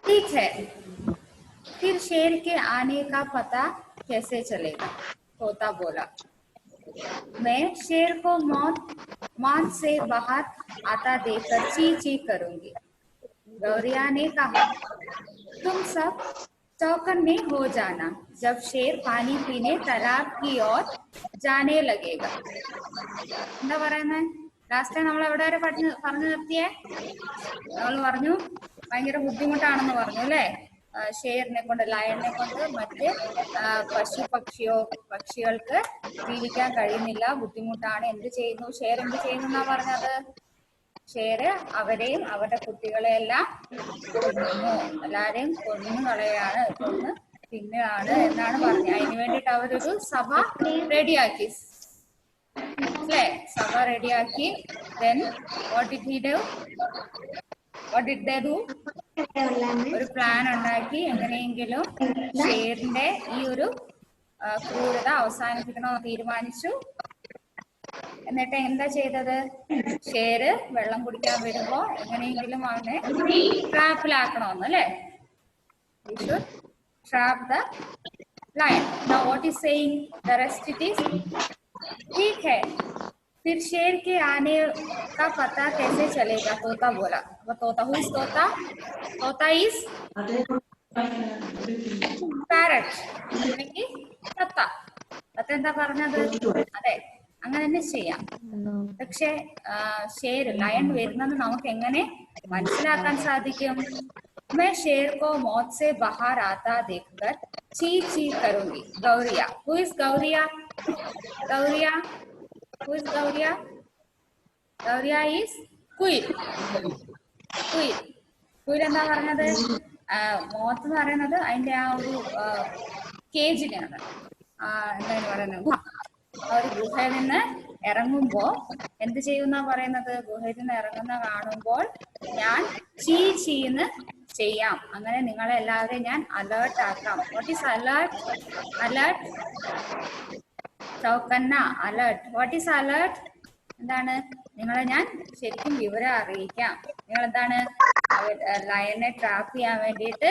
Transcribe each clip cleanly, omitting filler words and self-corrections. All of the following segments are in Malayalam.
ठीक है, फिर शेर के आने का पता कैसे चलेगा? तोता बोला, मैं शेर को मौत से बाहर आता देखकर ची ची करूंगी। गौरिया ने कहा, तुम सब चौकन्ने हो जाना जब शेर पानी पीने तालाब की ओर जाने लगेगा. എന്താ പറയുന്നത്? ലാസ്റ്റ് നമ്മൾ എവിടെ വരെ പറഞ്ഞു നിർത്തിയേ? നമ്മൾ പറഞ്ഞു ഭയങ്കര ബുദ്ധിമുട്ടാണെന്ന് പറഞ്ഞു അല്ലേ? ഷെയറിനെ കൊണ്ട്, ലയണിനെ കൊണ്ട് മറ്റ് പക്ഷികൾക്ക് ജീവിക്കാൻ കഴിയുന്നില്ല, ബുദ്ധിമുട്ടാണ്. എന്ത് ചെയ്യുന്നു ഷെയർ? എന്ത് ചെയ്യുന്നു എന്നാ പറഞ്ഞത്? ഷെയർ അവരെയും അവരുടെ കുട്ടികളെയെല്ലാം കൊല്ലുന്നു, എല്ലാരെയും കൊന്നു കളയാണ്, കൊന്ന് തിന്നുകയാണ് എന്നാണ് പറഞ്ഞത്. അതിന് വേണ്ടിയിട്ട് അവരൊരു സഭ റെഡിയാക്കി അല്ലേ? സഭ റെഡിയാക്കി. then what did they do? ഒരു പ്ലാൻ ഉണ്ടാക്കി. എങ്ങനെയെങ്കിലും ഷെയറിന്റെ ഈ ഒരു ക്രൂരത അവസാനിപ്പിക്കണമെന്ന് തീരുമാനിച്ചു. എന്നിട്ട് എന്താ ചെയ്തത്? ഷെയർ വെള്ളം കുടിക്കാൻ വരുമ്പോ എങ്ങനെയെങ്കിലും അവനെ ട്രാപ്പിലാക്കണമെന്ന് അല്ലേ? trap the lion. Now what is saying? The rest it is ठीक है, फिर शेर के आने का पता कैसे चलेगा? तोता बोला. तोता, who is तोता? तोता is parrot. തത്ത. തത്ത എന്താ പറഞ്ഞത്? അതെ, അങ്ങനെ തന്നെ ചെയ്യാം. പക്ഷെ ഷെയർ, ലയൺ വരുന്നത് നമുക്ക് എങ്ങനെ മനസ്സിലാക്കാൻ സാധിക്കും? मैं शेर को मौत से बाहर आता देखकर ची ची करूंगी. Gauriya, who is Gauriya? Gauriya, who is Gauriya? Gauriya is കുയിൽ. കുയിൽ, കുയിൽ എന്താ പറഞ്ഞത്? മോത്ത് എന്ന് പറയുന്നത് അതിന്റെ ആ ഒരു കേജിനെയാണ്. എന്താണ് പറയുന്നത്? ആ ഒരു ഗുഹയിൽ നിന്ന് ഇറങ്ങുമ്പോ എന്ത് ചെയ്യുന്ന പറയുന്നത്? ഗുഹയിൽ നിന്ന് ഇറങ്ങുന്ന കാണുമ്പോൾ ഞാൻ ചീ ചീന്ന് ചെയ്യാം, അങ്ങനെ നിങ്ങളെ എല്ലാവരെയും ഞാൻ അലേർട്ട് ആക്കാം. What is alert? അലേർട്ട്, ചൗക്കന്ന, അലേർട്ട്. What is alert? എന്താണ്? നിങ്ങളെ ഞാൻ ശരിക്കും വിവരം അറിയിക്കാം. നിങ്ങൾ എന്താണ്? ലയനെ ട്രാപ്പ് ചെയ്യാൻ വേണ്ടിയിട്ട്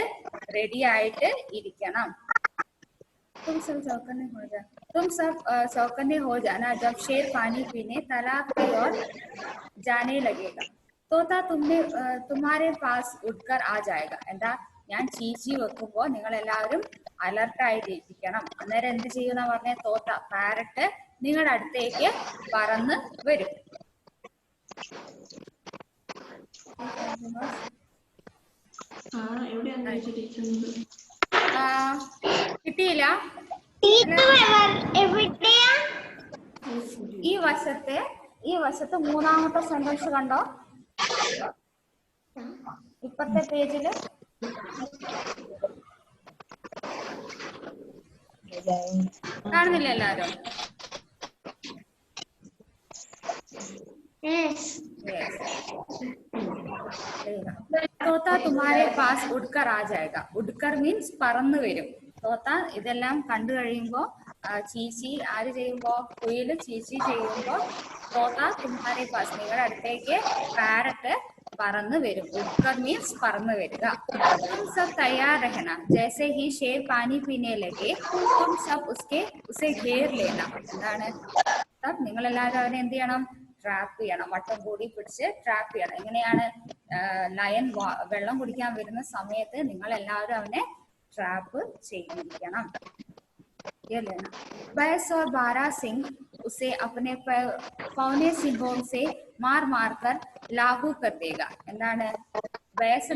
റെഡി ആയിട്ട് ഇരിക്കണം. तुम सब चौकन्ने हो जाना जब शेर पानी पीने तालाब की ओर जाने लगेगा. तोता तुम्हारे पास उठकर आ जाएगा. എന്താ? ഞാൻ ചീച്ചി വെക്കുമ്പോ നിങ്ങൾ എല്ലാവരും അലർട്ടായിട്ടിരിക്കണം. അന്നേരം എന്ത് ചെയ്യുന്ന പറഞ്ഞ? തോത്ത, പാരറ്റ് നിങ്ങളുടെ അടുത്തേക്ക് പറന്ന് വരും. കിട്ടിയില്ല? ഈ വശത്തെ മൂന്നാമത്തെ സെന്റൻസ് കണ്ടോ? ഇപ്പത്തെ പേജില് കാണുന്നില്ല എല്ലാരും? തോത്ത തുമാരെ പാസ് ഉഡ്കർ ആ ജായക. ഉഡ്കർ മീൻസ് പറന്നു വരും. തോത്ത ഇതെല്ലാം കണ്ടു കഴിയുമ്പോ ചീച്ചി ആര് ചെയ്യുമ്പോ? കുയില് ചീച്ചി ചെയ്യുമ്പോ തോത്ത തുമാരെ പാസ് നിങ്ങളുടെ അടുത്തേക്ക് പാരറ്റ് പറന്നു വരും. ഉഡ്കർ മീൻസ് പറന്നു വരിക. തും സബ് തയ്യാർ രഹന, ജൈസെ ഹി ഷേർ പാനി പീനെ ലഗെ തും സബ് ഉസെ ഘേർ ലേന. എന്താണ്? നിങ്ങൾ എല്ലാവരും അവനെ എന്ത് ചെയ്യണം? ട്രാപ്പ് ചെയ്യണം. വട്ടം കൂടി പിടിച്ച് ട്രാപ്പ് ചെയ്യണം. എങ്ങനെയാണ്? ലയൺ വെള്ളം കുടിക്കാൻ വരുന്ന സമയത്ത് നിങ്ങൾ എല്ലാവരും അവനെ ट्रैप ചെയ്യിക്കണം. बैस और बारा सिंह उसे अपने पौने सिंहों से मार मार कर लागू कर देगा. എന്താണ്? बैस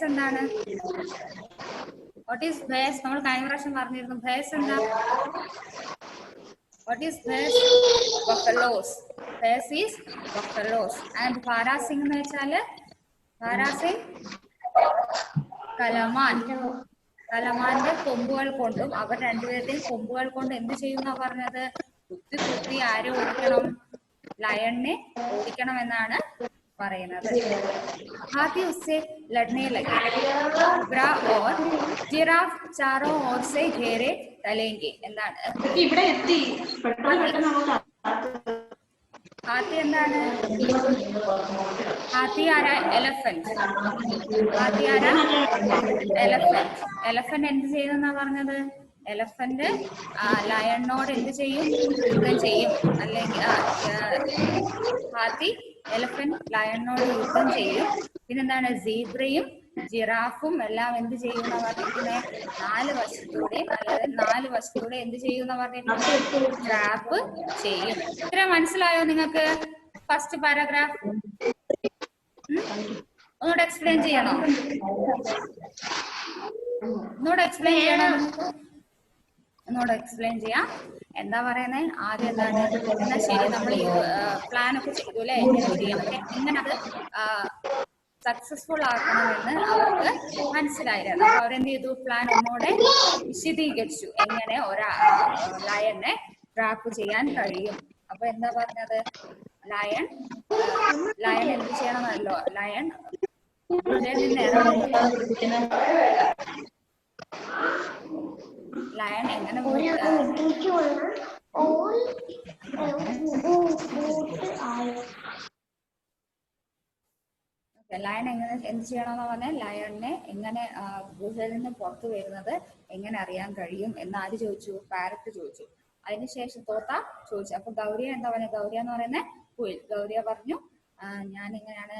എന്താണ്? what is बैस? നമ്മൾ കഴിഞ്ഞ പ്രാവശ്യം പറഞ്ഞിരുന്നു. बैस എന്താ? what is Bais? buffaloes. Bais is buffaloes. and बारा सिंह എന്ന് വെച്ചാൽ बारा सिंह കലമാൻ. കലമാന്റെ കൊമ്പുകൾ കൊണ്ടും അവർ രണ്ടുപേരുടെയും കൊമ്പുകൾ കൊണ്ട് എന്ത് ചെയ്യുന്ന പറഞ്ഞത്? കുത്തി കുത്തി ആരെ ഓടിക്കണം? ലയണിനെ ഓടിക്കണം എന്നാണ് പറയുന്നത്. हाथी उससे लड़ने लगे. ब्रा और जिराफ चारों ओर से घेरे तलेंगे. എന്താണ്? ഹാത്തി എന്താണ്? ഹാത്തി ആരാ? എലഫന്റ്. ഹാത്തി ആരാ? എലഫന്റ്. എലഫന്റ് എന്ത് ചെയ്യുന്ന പറഞ്ഞത്? എലഫന്റ് ലയണിനോട് എന്ത് ചെയ്യും? യുദ്ധം ചെയ്യും. അല്ലെങ്കിൽ ഹാത്തി എലഫന്റ് ലയണിനോട് യുദ്ധം ചെയ്യും. പിന്നെന്താണ്? സീബ്രയും ജിറാഫും എല്ലാം എന്ത് ചെയ്യുന്ന പറഞ്ഞിരിക്കുന്നത്? 4 വശത്തൂടെയും അല്ലാതെ 4 വശത്തൂടെ എന്ത് ചെയ്യുന്ന പറഞ്ഞിരിക്കുന്നത്? ട്രാപ്പ് ചെയ്യും. ഇത്ര മനസ്സിലായോ നിങ്ങൾക്ക്? ഫസ്റ്റ് പാരാഗ്രാഫ് ഒന്നുകൂടെ എക്സ്പ്ലെയിൻ ചെയ്യണോ? ഒന്നുകൂടെ എക്സ്പ്ലെയിൻ ചെയ്യണോ നിങ്ങൾക്ക്? ഒന്നുകൂടെ എക്സ്പ്ലെയിൻ ചെയ്യാം. എന്താ പറയുന്നത്? ആദ്യം എന്താണ്? എന്നാ ശരി, നമ്മൾ ഈ പ്ലാൻ ഒക്കെ ചെയ്തു അല്ലെ, എങ്ങനെ ചെയ്യണം, എങ്ങനെ അത് സക്സസ്ഫുൾ ആക്കണമെന്ന് അവർക്ക് മനസ്സിലായിരുന്നു. അപ്പൊ അവരെന്ത് ചെയ്തു? പ്ലാൻ ഒന്നുകൂടെ വിശദീകരിച്ചു, എങ്ങനെ ലയനെ ട്രാപ്പ് ചെയ്യാൻ കഴിയും. അപ്പൊ എന്താ പറഞ്ഞത്? ലയൺ എന്ത് ചെയ്യണമെന്നല്ലോ? ലയൺ ഗുഹയിൽ നിന്ന് ഇറങ്ങുന്നത്. ലയൺ എങ്ങനെ ലയൺ എങ്ങനെ എന്ത് ചെയ്യണമെന്ന് പറഞ്ഞാൽ ലയണിനെ എങ്ങനെ ഗുഹയിൽ നിന്ന് പുറത്തു വരുന്നത് എങ്ങനെ അറിയാൻ കഴിയും എന്ന് ആര് ചോദിച്ചു? പാരറ്റ് ചോദിച്ചു. അതിനുശേഷം തോത്ത ചോദിച്ചു. അപ്പൊ ഗൗരിയ എന്താ പറഞ്ഞ? ഗൗരിയ എന്ന് പറയുന്നത് കുയിൽ. ഗൗരിയ പറഞ്ഞു, ഞാൻ ഇങ്ങനെയാണ്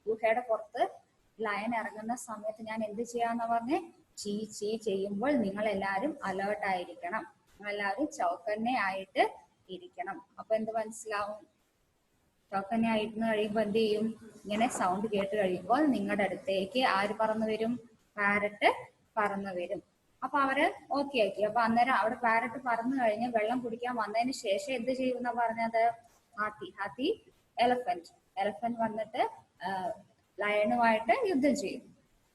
ഗുഹയുടെ പുറത്ത് ലയൺ ഇറങ്ങുന്ന സമയത്ത് ഞാൻ എന്ത് ചെയ്യാന്ന് പറഞ്ഞ്? ചീ ചീ ചെയ്യുമ്പോൾ നിങ്ങൾ എല്ലാവരും അലേർട്ട് ആയിരിക്കണം, നിങ്ങൾ എല്ലാവരും ചൗക്കന്നെ ആയിട്ട് ഇരിക്കണം. അപ്പൊ എന്ത് മനസ്സിലാവും? ചൗക്കന്നെ ആയിരുന്നു കഴിയുമ്പോൾ എന്ത് ചെയ്യും? ഇങ്ങനെ സൗണ്ട് കേട്ട് കഴിയുമ്പോൾ നിങ്ങളുടെ അടുത്തേക്ക് ആര് പറന്നു വരും? പാരറ്റ് പറന്നു വരും. അപ്പൊ അവര് ഓക്കെ ആക്കി. അപ്പൊ അന്നേരം അവിടെ പാരറ്റ് പറന്നു കഴിഞ്ഞ് വെള്ളം കുടിക്കാൻ വന്നതിന് ശേഷം എന്ത് ചെയ്യുന്ന പറഞ്ഞത്? ഹാത്തി എലഫന്റ് വന്നിട്ട് ലയണുമായിട്ട് യുദ്ധം ചെയ്യും.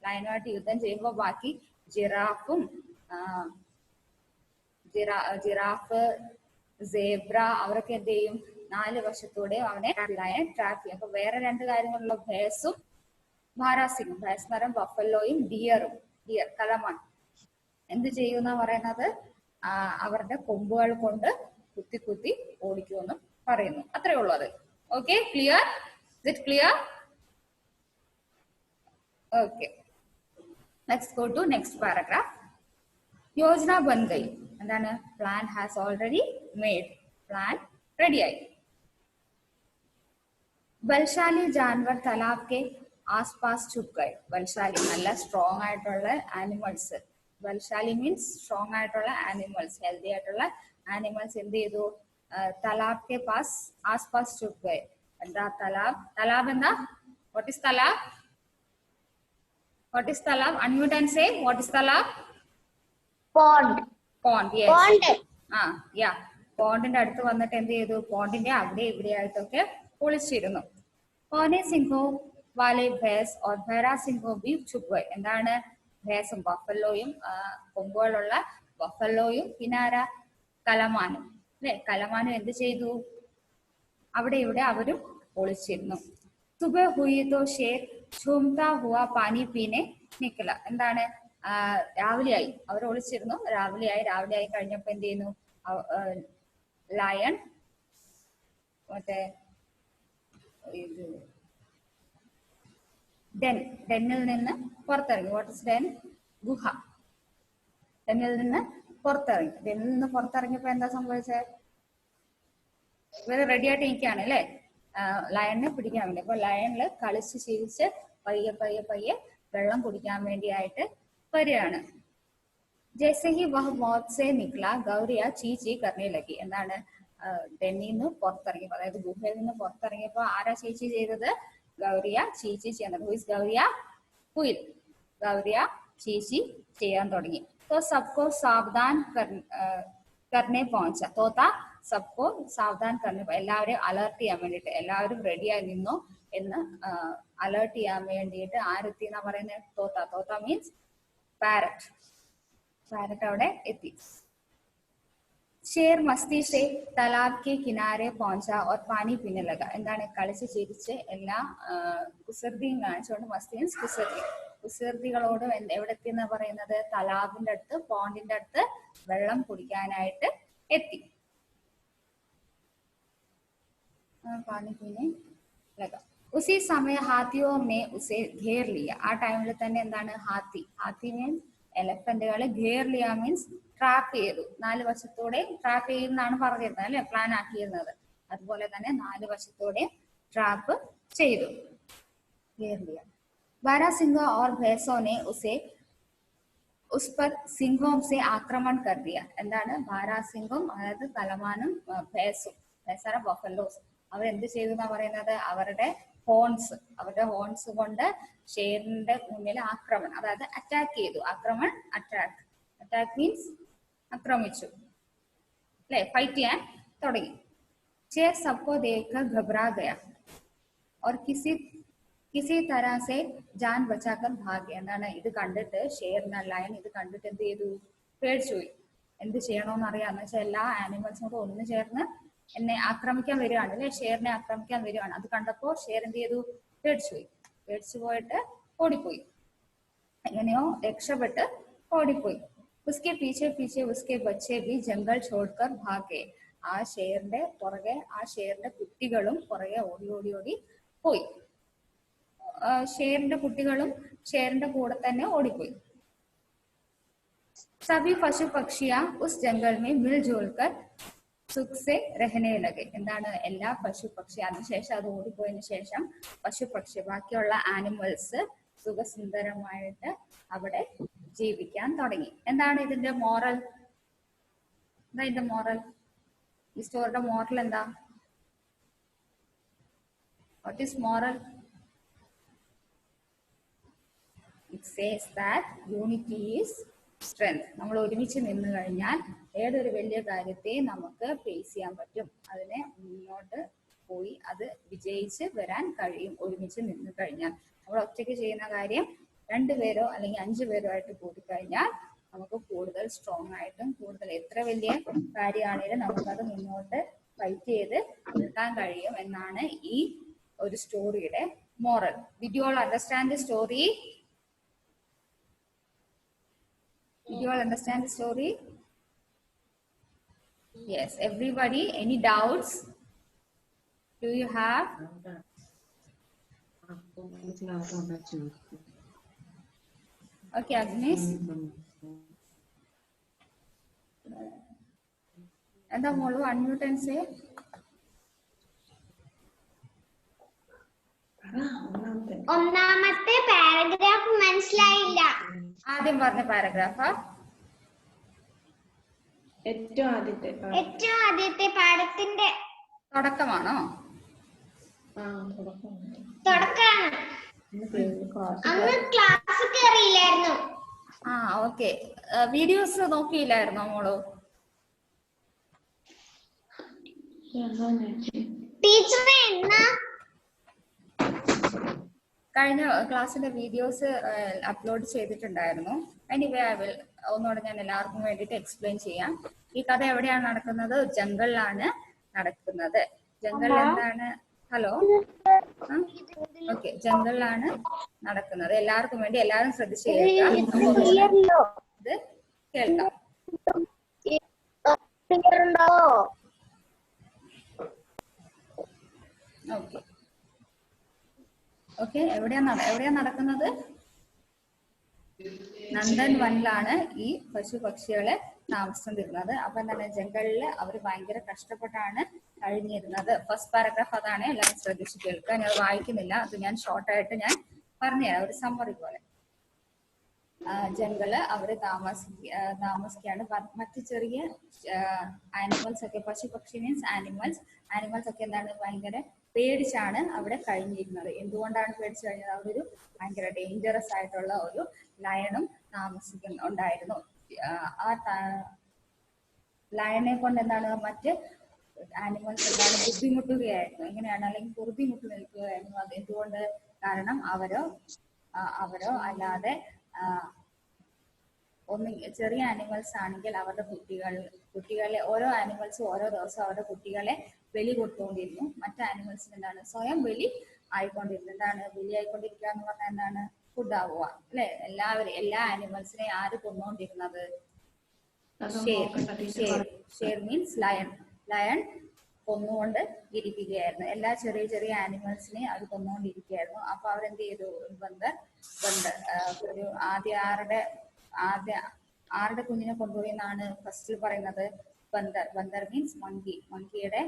ലയണുമായിട്ട് യുദ്ധം ചെയ്യുമ്പോൾ ബാക്കി ജിറാഫ്, സേബ്ര അവരൊക്കെ എന്ത് ചെയ്യും? 4 വശത്തൂടെ അവനെ ലയൺ ട്രാപ്പ് ചെയ്യും. അപ്പൊ വേറെ 2 കാര്യങ്ങളുള്ള ഭേസും ഭാരാസിംഗും. ഭേസ് എന്ന് പറയുമ്പോൾ ബഫലോയും ഡിയർ കലമാൻ എന്ത് ചെയ്യുന്ന പറയുന്നത്? അവരുടെ കൊമ്പുകൾ കൊണ്ട് കുത്തി കുത്തി ഓടിക്കുമെന്ന് പറയുന്നു. അത്രേ ഉള്ളൂ അത്. Okay, clear? Is it clear? Okay, let's go to next paragraph. യോജന ബൻ ഗൈ. എന്താണ്? Plan has already made. Plan റെഡിയായി. ബൽശാലി ജാൻവർ തലാബ് കെ ആസ്പാസ് ചുപ് ഗए. ബൽശാലി നല്ല സ്ട്രോങ് ആയിട്ടുള്ള ആനിമൽസ്. ബൽശാലി മീൻസ് സ്ട്രോങ് ആയിട്ടുള്ള ആനിമൽസ്, ഹെൽത്തി ആയിട്ടുള്ള ആനിമൽസ് എന്ത് ചെയ്തു? തലാബ് കെ പാസ് ആസ്പാസ് ചുപ് ഗए. എന്താ തലാബ്? തലാബ് എന്താ? വാട്ട് ഈസ് തലാബ്? What is talab? Unmute and say what is talab? Pond. Pond, yes. Pond. Yeah. പോണ്ടിന്റെ അടുത്ത് വന്നിട്ട് എന്ത് ചെയ്തു? പോണ്ടിന്റെ അവിടെ ഇവിടെ ആയിട്ടൊക്കെ ഒളിച്ചിരുന്നു. കോനെ സിംഹോ വാലെ ഭേസ് ഓർ ഭേരാ സിംഹോ ബി ചുപ് ഗए. എന്താണ്? ഭേസും ബഫലോയും കൊമ്പുകളുള്ള ബഫലോയും പിന്നെ ആരാ? കലമാനും അല്ലെ? കലമാനും എന്ത് ചെയ്തു? അവിടെ ഇവിടെ അവരും ഒളിച്ചിരുന്നു. സുബഹ ഹുയി തോ ഷേർ ഝൂംതാ ഹുവാ പാനി പീനെ നിക്കല. എന്താണ്? രാവിലെയായി, അവർ ഒളിച്ചിരുന്നു. രാവിലെയായി കഴിഞ്ഞപ്പോ എന്ത് ചെയ്യുന്നു? ലയൺ മറ്റേ ഡെന്നിൽ നിന്ന് പുറത്തിറങ്ങി. What is Den? ഗുഹ. ഡെന്നിൽ നിന്ന് പുറത്തിറങ്ങിയപ്പോ എന്താ സംഭവിച്ചത്? ഇവര് റെഡി ആയിട്ട് നിൽക്കുകയാണ് അല്ലെ, ലയണിനെ പിടിക്കാൻ വേണ്ടി. അപ്പൊ ലയണില് കളിച്ച് ശീലിച്ച് പയ്യെ വെള്ളം കുടിക്കാൻ വേണ്ടിയായിട്ട് വരികയാണ്. ജैसे ही वह मौत से निकला गौरिया ची ची करने लगी. എന്താണ്? ഡെന്നിൽ നിന്ന് പുറത്തിറങ്ങിയപ്പോ, അതായത് ഗുഹയിൽ നിന്ന് പുറത്തിറങ്ങിയപ്പോ ആരാ ചീച്ചി ചെയ്തത്? ഗൗരിയ ചീച്ചി ചെയ്യുന്നത്. ഹു ഇസ് ഗൗരിയ? കുയിൽ. ഗൗരിയ ചീച്ചി ചെയ്യാൻ തുടങ്ങി. तो सबको सावधान करने पहुंचा. തോത്ത സബ്കോ സാവധാൻ കർണ, എല്ലാവരെയും അലർട്ട് ചെയ്യാൻ വേണ്ടിയിട്ട്, എല്ലാവരും റെഡിയായി നിന്നു എന്ന് അലർട്ട് ചെയ്യാൻ വേണ്ടിയിട്ട് ആരെത്തി എന്നാ പറയുന്നത്? തോത്ത മീൻസ് പാരറ്റ്. പാരറ്റ് അവിടെ എത്തി. ഷേർ മസ്തി സെ തലാബ് കെ കിനാരെ പहुंचा और पानी पीने लगा. എന്താണ്? കളിച്ച് ചിരിച്ച് എല്ലാ കുസൃതിയും കാണിച്ചുകൊണ്ട്, മസ്തി മീൻസ് കുസൃതികളോടും എവിടെ എത്തി എന്നാ പറയുന്നത്? തലാബിന്റെ അടുത്ത്, പോണ്ടിന്റെ അടുത്ത് വെള്ളം കുടിക്കാനായിട്ട് എത്തി. पानी पीने लगा. उसी समय हाथियों ने उसे घेर लिया. ആ ടൈമിൽ തന്നെ എന്താണ് Haathi means എലഫന്റുകളെ ഘേർ Liya means trap ചെയ്തു. 4 വശത്തോടെ ട്രാപ്പ് ചെയ്യുന്നതാണ് പറഞ്ഞിരുന്നത് അല്ലെ, പ്ലാൻ ആക്കിയിരുന്നത്. അതുപോലെ തന്നെ 4 വശത്തോടെ ട്രാപ്പ് ചെയ്തു. घेर लिया. बारहसिंह और भैंसों ने उस पर सिंहों से आक्रमण कर दिया. എന്താണ് ബാരാസിംഗും അതായത് കലമാനും ഭേസും ഭേസറ ബഫലോസ് അവരെന്ത് ചെയ്തു എന്നാ പറയുന്നത്, അവരുടെ ഹോൺസ് കൊണ്ട് ഷേറിന്റെ മുന്നിൽ ആക്രമണം, അതായത് അറ്റാക്ക് ചെയ്തു. അറ്റാക്ക് മീൻസ് ആക്രമിച്ചു അല്ലെ, ഫൈറ്റ് ചെയ്യാൻ തുടങ്ങി. ഷേർ സബ്കോ ദേഖ് ഘബറാ ഗയ और किसी तरह से जान बचाकर भागे. എന്താണ് ഇത് കണ്ടിട്ട് ലയൺ ഇത് കണ്ടിട്ട് എന്ത് ചെയ്തു, പേടിച്ചുപോയി. എന്ത് ചെയ്യണോന്ന് അറിയാന്ന് വെച്ചാൽ എല്ലാ ആനിമൽസും കൂടെ ഒന്ന് ചേർന്ന് എന്നെ ആക്രമിക്കാൻ വരികയാണ് അല്ലെ, ഷേറിനെ ആക്രമിക്കാൻ വരികയാണ്. അത് കണ്ടപ്പോ ഷേർ എന്ത് ചെയ്തു, പേടിച്ചു പോയിട്ട് ഓടിപ്പോയി. എങ്ങനെയോ രക്ഷപ്പെട്ട് ഓടിപ്പോയി. ഉസ്കെ പീछे पीछे उसके बच्चे भी जंगल छोड़कर भागे. ആ ഷേറിന്റെ കുട്ടികളും പുറകെ ഓടി പോയി. ഷേറിന്റെ കുട്ടികളും ഷേറിന്റെ കൂടെ തന്നെ ഓടിപ്പോയി. സഭി പശു പക്ഷിയ ഉസ് ജംഗൽ മേ മിൽജുൽ കർ സുഖ് സെ രഹനെ ലഗെ. എന്താണ് എല്ലാ പശുപക്ഷി അതിനുശേഷം അത് ഓടിപ്പോയതിനു ശേഷം പശുപക്ഷി ബാക്കിയുള്ള ആനിമൽസ് സുഖസുന്ദരമായിട്ട് അവിടെ ജീവിക്കാൻ തുടങ്ങി. എന്താണ് ഇതിന്റെ മോറൽ? ഈ സ്റ്റോറിയുടെ മോറൽ എന്താ? What is moral? It says that unity is strength. നമ്മൾ ഒരുമിച്ച് നിന്ന് കഴിഞ്ഞാൽ ഏതൊരു വലിയ കാര്യത്തെയും നമുക്ക് ഫേസ് ചെയ്യാൻ പറ്റും, അതിനെ മുന്നോട്ട് പോയി അത് വിജയിച്ച് വരാൻ കഴിയും ഒരുമിച്ച് നിന്ന് കഴിഞ്ഞാൽ. നമ്മൾ ഒറ്റയ്ക്ക് ചെയ്യുന്ന കാര്യം 2 പേരോ അല്ലെങ്കിൽ 5 പേരോ ആയിട്ട് കൂടിക്കഴിഞ്ഞാൽ നമുക്ക് കൂടുതൽ സ്ട്രോങ് ആയിട്ടും കൂടുതൽ എത്ര വലിയ കാര്യമാണെങ്കിലും നമുക്കത് മുന്നോട്ട് ഫൈറ്റ് ചെയ്ത് നിർത്താൻ കഴിയും എന്നാണ് ഈ ഒരു സ്റ്റോറിയുടെ moral. Did you all understand the story? Did you all understand the story? Yes. Everybody, any doubts? Do you have? Okay, Agnes. എന്താ മോളു unmute and say? ഒന്നാമത്തെ പാരഗ്രാഫ് മനസ്സിലായില്ല. ആദ്യം പറഞ്ഞ പാരഗ്രാഫാ? ഏറ്റവും ആദ്യത്തെ പാഠത്തിന്റെ തുടക്കമാണോ? തുടക്കാണ്. അന്ന് ക്ലാസ് കയറിയില്ലായിരുന്നു. ആ ഓക്കെ. വീഡിയോസ് നോക്കിയില്ലായിരുന്നോ മോളു? ടീച്ചറെ എന്നാ കഴിഞ്ഞ ക്ലാസ്സിന്റെ വീഡിയോസ് അപ്ലോഡ് ചെയ്തിട്ടുണ്ടായിരുന്നു. എനിവേ ഒന്നുകൂടെ ഞാൻ എല്ലാവർക്കും വേണ്ടിയിട്ട് എക്സ്പ്ലെയിൻ ചെയ്യാം. ഈ കഥ എവിടെയാണ് നടക്കുന്നത്? ജംഗിളിലാണ് നടക്കുന്നത്. ജംഗിൾ എന്താണ്? ഹലോ, ഓക്കെ, ജംഗിളിലാണ് നടക്കുന്നത്. എല്ലാവർക്കും വേണ്ടി എല്ലാവരും ശ്രദ്ധിച്ച് കേൾക്കാം. ഇത് കേൾക്കാം. Okay okay. എവിടെയാ നടക്കുന്നത്? നന്ദൻ വനിലാണ് ഈ പശുപക്ഷികളെ താമസിച്ചിരുന്നത്. അപ്പൊ എന്താണ്, ജംഗലില് അവർ ഭയങ്കര കഷ്ടപ്പെട്ടാണ് കഴിഞ്ഞിരുന്നത്. ഫസ്റ്റ് പാരഗ്രാഫ് അതാണ്, എല്ലാവരും ശ്രദ്ധിച്ച് കേൾക്കുക. ഞാൻ വായിക്കുന്നില്ല, അത് ഞാൻ ഷോർട്ടായിട്ട് ഞാൻ പറഞ്ഞുതരാം, ഒരു സമ്മറി പോലെ. ജംഗിള് അവര് താമസിക്കുകയാണ്. മറ്റു ചെറിയ ആനിമൽസ് ഒക്കെ, പശുപക്ഷി മീൻസ് ആനിമൽസ് ഒക്കെ എന്താണ്, ഭയങ്കര പേടിച്ചാണ് അവിടെ കഴിഞ്ഞിരുന്നത്. എന്തുകൊണ്ടാണ് പേടിച്ചു കഴിഞ്ഞത്? അവിടൊരു ഭയങ്കര ഡേഞ്ചറസ് ആയിട്ടുള്ള ഒരു ലയണും ഉണ്ടായിരുന്നു. ആ ലയണെ കൊണ്ട് എന്താണ്, മറ്റ് ആനിമൽസ് എന്താണ് ബുദ്ധിമുട്ടുകയായിരുന്നു. എങ്ങനെയാണ്, അല്ലെങ്കിൽ ബുദ്ധിമുട്ട് നിൽക്കുകയായിരുന്നു. അത് എന്തുകൊണ്ട്? കാരണം അവരോ അല്ലാതെ ചെറിയ ആനിമൽസ് ആണെങ്കിൽ അവരുടെ കുട്ടികളെ ഓരോ ആനിമൽസും ഓരോ ദിവസം അവരുടെ കുട്ടികളെ ബലി കൊടുത്തുകൊണ്ടിരുന്നു. മറ്റു ആനിമൽസിന് എന്താണ്, സ്വയം ബലി ആയിക്കൊണ്ടിരുന്നു. എന്താണ് ബലി ആയിക്കൊണ്ടിരിക്കുക എന്ന് പറഞ്ഞാൽ? എന്താണ്, ഫുഡ് ആവുക അല്ലെ. എല്ലാ ആനിമൽസിനെയും ആര് കൊന്നുകൊണ്ടിരുന്നത്? ഷേർ മീൻസ് ലയൺ കൊന്നുകൊണ്ട് ഇരിക്കുകയായിരുന്നു. എല്ലാ ചെറിയ ചെറിയ ആനിമൽസിനെയും അവർ കൊന്നുകൊണ്ടിരിക്കുകയായിരുന്നു. അപ്പൊ അവരെന്ത് ചെയ്തു? ബന്ദർ ഒരു ആരുടെ കുഞ്ഞിനെ കൊണ്ടുപോയി എന്നാണ് ഫസ്റ്റിൽ പറയുന്നത്? Bandar means monkey. മങ്കിയുടെ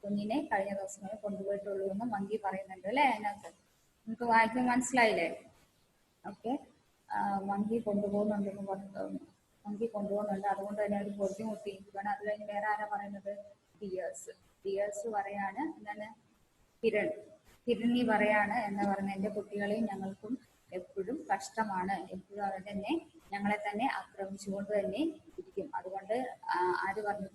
കുഞ്ഞിനെ കഴിഞ്ഞ ദിവസങ്ങളിൽ കൊണ്ടുപോയിട്ടുള്ളൂ എന്ന് മങ്കി പറയുന്നുണ്ട് അല്ലെ? അതിനകത്ത് നമുക്ക് വായിക്കാൻ മനസ്സിലായില്ലേ? ഓക്കെ, മങ്കി കൊണ്ടുപോകുന്നുണ്ട്. അതുകൊണ്ട് തന്നെ അവർ ബുദ്ധിമുട്ടിയിരിക്കുകയാണ്. അത് കഴിഞ്ഞ് വേറെ ആരാ പറയുന്നത്? ഡിയേഴ്സ് പറയാണ്. എന്താണ്? ഹിരണി പറയാണ് എന്ന് പറഞ്ഞ എന്റെ കുട്ടികളെയും ഞങ്ങൾക്കും എപ്പോഴും കഷ്ടമാണ്. എപ്പോഴും അവർ തന്നെ ഞങ്ങളെ തന്നെ ആക്രമിച്ചുകൊണ്ട് തന്നെ ഇരിക്കും. അതുകൊണ്ട് ആര് പറഞ്ഞു?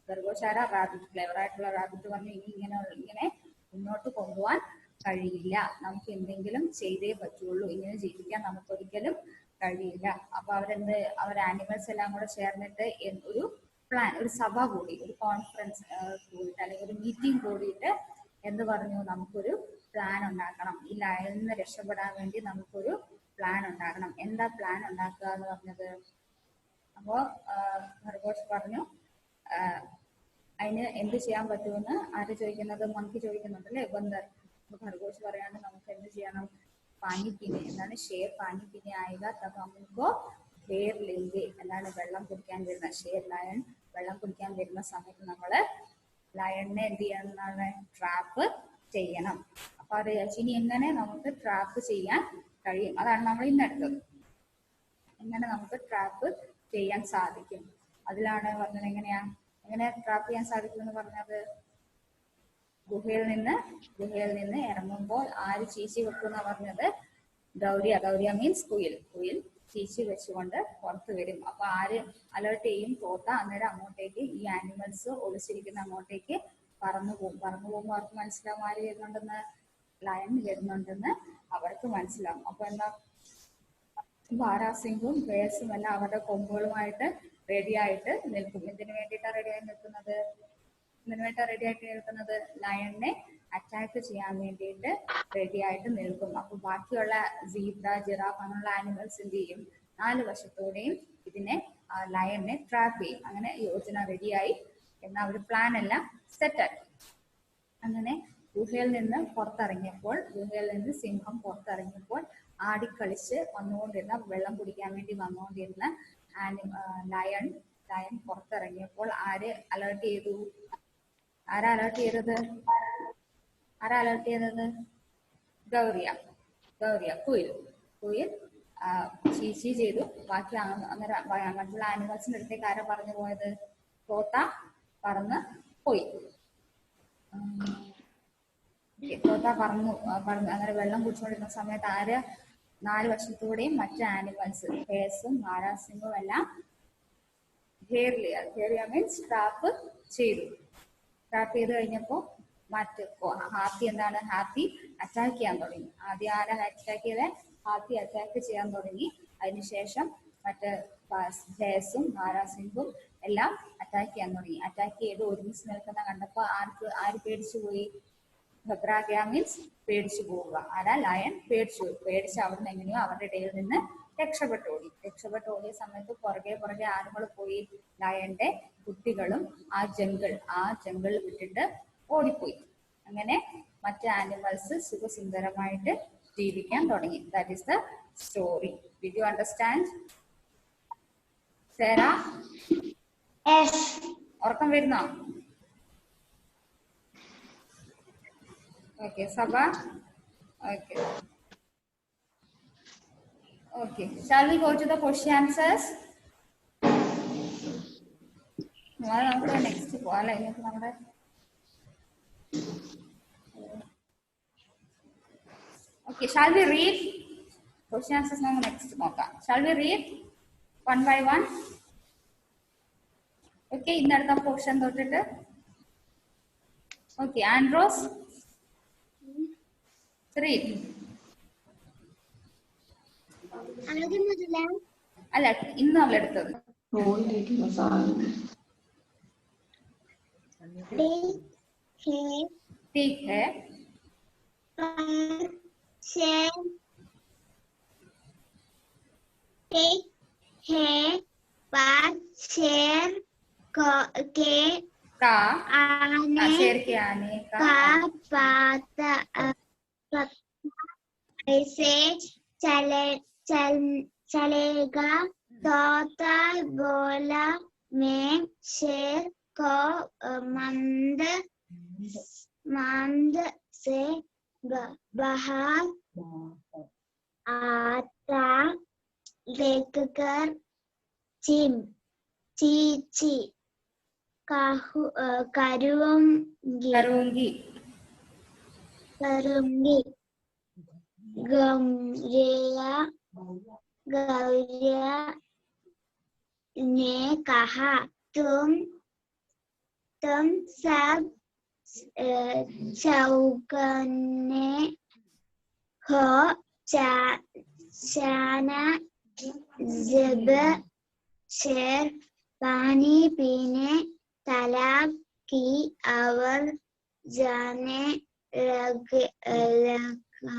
ഖർഗോഷ് ആരാ? റാബിറ്റ്. ക്ലെവറായിട്ടുള്ള റാബിറ്റ് പറഞ്ഞു, ഇങ്ങനെ മുന്നോട്ട് കൊണ്ടുപോകാൻ കഴിയില്ല. നമുക്ക് എന്തെങ്കിലും ചെയ്തേ പറ്റുള്ളൂ. ഇങ്ങനെ ജീവിക്കാൻ നമുക്കൊരിക്കലും കഴിയില്ല. അപ്പൊ അവർ ആനിമൽസ് എല്ലാം കൂടെ ചേർന്നിട്ട് ഒരു പ്ലാൻ, ഒരു സഭ കൂടി, ഒരു കോൺഫറൻസ് കൂടിയിട്ട് അല്ലെങ്കിൽ ഒരു മീറ്റിംഗ് കൂടിയിട്ട് എന്ത് പറഞ്ഞു? നമുക്കൊരു പ്ലാൻ ഉണ്ടാക്കണം. ഈ ലയനിൽ നിന്ന് രക്ഷപ്പെടാൻ വേണ്ടി നമുക്കൊരു പ്ലാൻ ഉണ്ടാക്കണം. എന്താ പ്ലാൻ ഉണ്ടാക്കുക എന്ന് പറഞ്ഞത്? അപ്പോ ഖർഗോഷ് പറഞ്ഞു അതിന് എന്ത് ചെയ്യാൻ പറ്റുമെന്ന് ആര് ചോദിക്കുന്നത്? മങ്കി ചോദിക്കുന്നുണ്ട് അല്ലെ? ബന്ദർ. ഖർഗോഷ് പറയാണ് നമുക്ക് എന്ത് ചെയ്യണം? പാനി പീനെ. എന്താണ്? ഷേർ പാനി പീനെ ആയിക തബ് ഹംകോ ഘേർ ലേംഗെ. എന്താണ്? വെള്ളം കുടിക്കാൻ വരുന്ന ഷേർ ലയൺ വെള്ളം കുടിക്കാൻ വരുന്ന സമയത്ത് നമ്മള് ലയണിനെ എന്ത് ചെയ്യണം? ട്രാപ്പ് ചെയ്യണം. അപ്പൊ അത് ഇനി എങ്ങനെ നമുക്ക് ട്രാപ്പ് ചെയ്യാൻ കഴിയും? അതാണ് നമ്മൾ ഇന്നെടുത്തത്. എങ്ങനെ നമുക്ക് ട്രാപ്പ് ചെയ്യാൻ സാധിക്കും? അതിലാണ് പറഞ്ഞത് എങ്ങനെ ട്രാപ്പ് ചെയ്യാൻ സാധിക്കും എന്ന് പറഞ്ഞത്? ഗുഹയിൽ നിന്ന് ഇറങ്ങുമ്പോൾ ആര് ചീച്ചി വെക്കുന്ന പറഞ്ഞത്? ഗൗരിയ മീൻസ് കുയിൽ ചീച്ചി വെച്ചുകൊണ്ട് പുറത്തു വരും. അപ്പൊ ആര് അലേർട്ട് ചെയ്യും? തോത്ത. അന്നേരം അങ്ങോട്ടേക്ക് ഈ ആനിമൽസ് ഒളിച്ചിരിക്കുന്ന അങ്ങോട്ടേക്ക് പറന്നു പോകുമ്പോൾ അവർക്ക് മനസ്സിലാവും ആര് വരുന്നുണ്ടെന്ന്? ലയൺ വരുന്നുണ്ടെന്ന് അവർക്ക് മനസ്സിലാവും. അപ്പൊ എന്താ? ബാരാസിംഗും ബേസും എല്ലാം അവരുടെ കൊമ്പുകളുമായിട്ട് റെഡി ആയിട്ട് നിൽക്കും. എന്തിനു വേണ്ടിയിട്ടാണ് റെഡിയായി നിൽക്കുന്നത്? ലയണിനെ അറ്റാക്ക് ചെയ്യാൻ വേണ്ടിയിട്ട് റെഡി ആയിട്ട് നിൽക്കും. അപ്പൊ ബാക്കിയുള്ള സീബ്ര, ജിറാഫ് അങ്ങനെയുള്ള ആനിമൽസ് എന്ത് ചെയ്യും? 4 വശത്തോടെയും ഇതിനെ ലയണിനെ ട്രാപ്പ് ചെയ്യും. അങ്ങനെ യോജന റെഡിയായി എന്ന ഒരു പ്ലാൻ എല്ലാം സെറ്റാക്കി. അങ്ങനെ ഗുഹയിൽ നിന്ന് സിംഹം പുറത്തിറങ്ങിയപ്പോൾ ആടിക്കളിച്ച് വന്നുകൊണ്ടിരുന്ന, വെള്ളം കുടിക്കാൻ വേണ്ടി വന്നുകൊണ്ടിരുന്ന ലയൺ പുറത്തിറങ്ങിയപ്പോൾ ആര് അലേർട്ട് ചെയ്തു? ആരാ അലേർട്ട് ചെയ്തത്? ഗൗരിയ. കുയിൽ ചീച്ചി ചെയ്തു. ബാക്കി മറ്റുള്ള ആനിമൽസിന്റെ അടുത്തേക്ക് ആരാ പറഞ്ഞു പോയത്? തോത്ത പറന്ന് പോയി. അങ്ങനെ വെള്ളം കുടിച്ചുകൊണ്ടിരുന്ന സമയത്ത് 4 വശത്തൂടെയും മറ്റ് ആനിമൽസ് ഹേസും മാരാസിംഗും എല്ലാം ഘേറിയ മീൻസ് ട്രാപ്പ് ചെയ്തു കഴിഞ്ഞപ്പോ ഹാത്തി അറ്റാക്ക് ചെയ്യാൻ തുടങ്ങി. ആദ്യം ആരാ അറ്റാക്ക് ചെയ്തത്? ഹാത്തി അറ്റാക്ക് ചെയ്യാൻ തുടങ്ങി. അതിനുശേഷം മറ്റ് ഹേസും മാരാസിംഗും എല്ലാം അറ്റാക്ക് ചെയ്യാൻ തുടങ്ങി. അറ്റാക്ക് ചെയ്ത് ഒരുമിച്ച് നിൽക്കുന്ന കണ്ടപ്പോ ആര് പേടിച്ചു പോയി? ഘബ്രാഗയ മീൻസ് പേടിച്ചു പോവുക. ആരാ? ലയൺ പേടിച്ച് അവിടുന്ന് എങ്ങനെയോ അവരുടെ ഇടയിൽ നിന്ന് രക്ഷപ്പെട്ടു ഓടിയ സമയത്ത് പുറകെ ആളുകൾ പോയി? ലയന്റെ കുട്ടികളും ആ ജംഗിൾ വിട്ടിട്ട് ഓടിപ്പോയി. അങ്ങനെ മറ്റ് ആനിമൽസ് സുഖസുന്ദരമായിട്ട് ജീവിക്കാൻ തുടങ്ങി. That is the story. Did you understand? സേറ, ഉറക്കം വരുന്നോ? Okay, Sabha. Okay. Shall we go to the question answers? Next. Okay. Shall we read question answers? Next. Shall we read one by one? Okay. In the portion. Okay. Andros. Read. അല്ല, ഇന്നാണ് എടുത്തത്. ठीक है. पर शेर के का आने शेर के आने का का पाता ऐसे चलेगा। तोता बोला मैं शेर को मंद से बाहर आता देखकर चींची करूंगी गौरिया ने कहा तुम सब चौकन्ने हो जाना जब शेर पानी पीने तालाब की ओर जाने लगेगा।